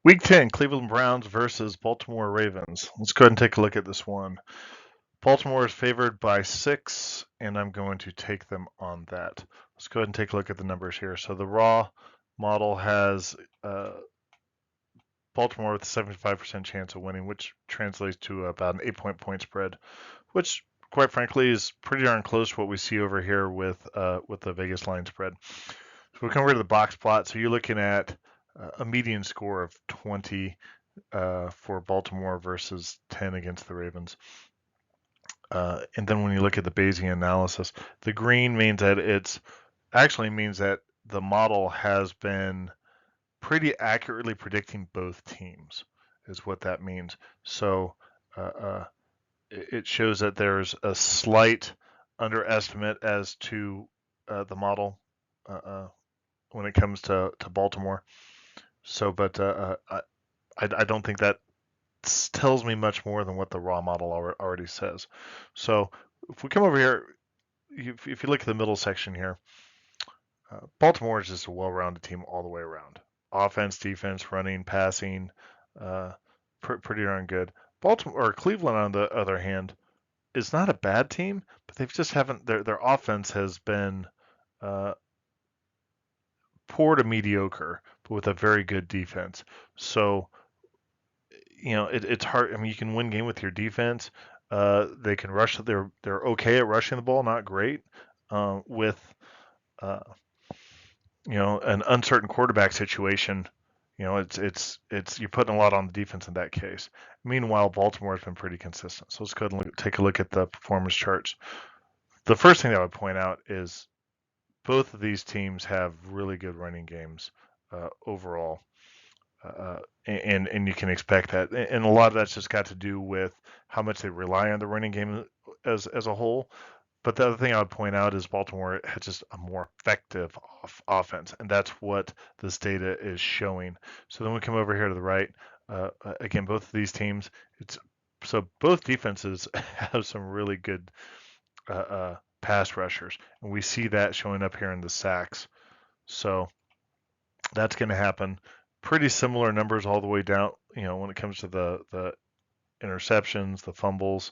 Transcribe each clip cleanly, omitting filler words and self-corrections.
Week 10, Cleveland Browns versus Baltimore Ravens. Let's go ahead and take a look at this one. Baltimore is favored by 6, and I'm going to take them on that. Let's go ahead and take a look at the numbers here. So the raw model has Baltimore with a 75% chance of winning, which translates to about an 8-point spread, which quite frankly is pretty darn close to what we see over here with the Vegas line spread. So we come over to the box plot. So you're looking at a median score of 20 for Baltimore versus 10 against the Ravens. And then when you look at the Bayesian analysis, the green means that the model has been pretty accurately predicting both teams, is what that means. So it shows that there's a slight underestimate as to the model when it comes to Baltimore. So, but I don't think that tells me much more than what the raw model already says. So if we come over here, if you look at the middle section here, Baltimore is just a well-rounded team all the way around. Offense, defense, running, passing, pretty darn good. Baltimore or Cleveland, on the other hand, is not a bad team, but they've just haven't their offense has been uh, poor to mediocre, but with a very good defense. So it's hard. I mean, you can win game with your defense. They can rush. They're okay at rushing the ball, not great. With uh, an uncertain quarterback situation, it's you're putting a lot on the defense in that case. Meanwhile, Baltimore has been pretty consistent. So let's go ahead and take a look at the performance charts. The first thing that I would point out is both of these teams have really good running games overall. And you can expect that, and a lot of that's just got to do with how much they rely on the running game as a whole. But the other thing I would point out is Baltimore has just a more effective offense, and that's what this data is showing. So then we come over here to the right. Again, both of these teams, both defenses have some really good pass rushers, and we see that showing up here in the sacks. So that's going to happen. Pretty similar numbers all the way down, when it comes to the interceptions, the fumbles,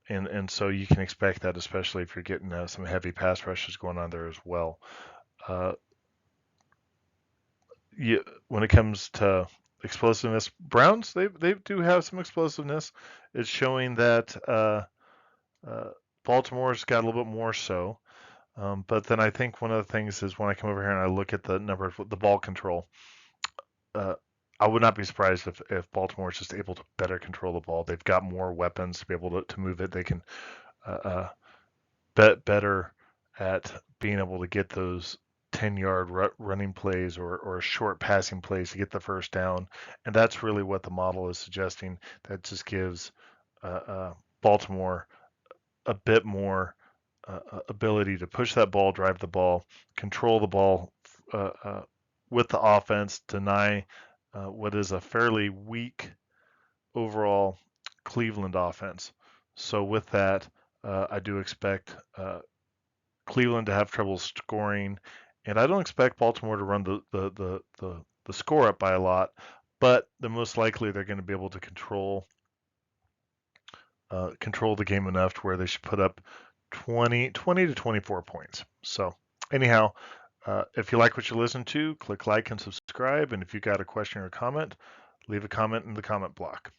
and so you can expect that, especially if you're getting some heavy pass rushes going on there as well. Uh, when it comes to explosiveness, Browns they do have some explosiveness. It's showing that Baltimore's got a little bit more so. But then I think one of the things is when I come over here and I look at the number of the ball control, uh, I would not be surprised if Baltimore is just able to better control the ball. They've got more weapons to be able to move it. They can bet better at being able to get those 10-yard running plays or short passing plays to get the first down. And that's really what the model is suggesting. That just gives Baltimore a bit more ability to push that ball, drive the ball, control the ball with the offense, deny what is a fairly weak overall Cleveland offense. So with that, I do expect Cleveland to have trouble scoring, and I don't expect Baltimore to run the score up by a lot. But the most likely they're going to be able to control the game enough to where they should put up 20 to 24 points. So anyhow, if you like what you listen to, click like and subscribe. And if you got a question or comment, leave a comment in the comment block.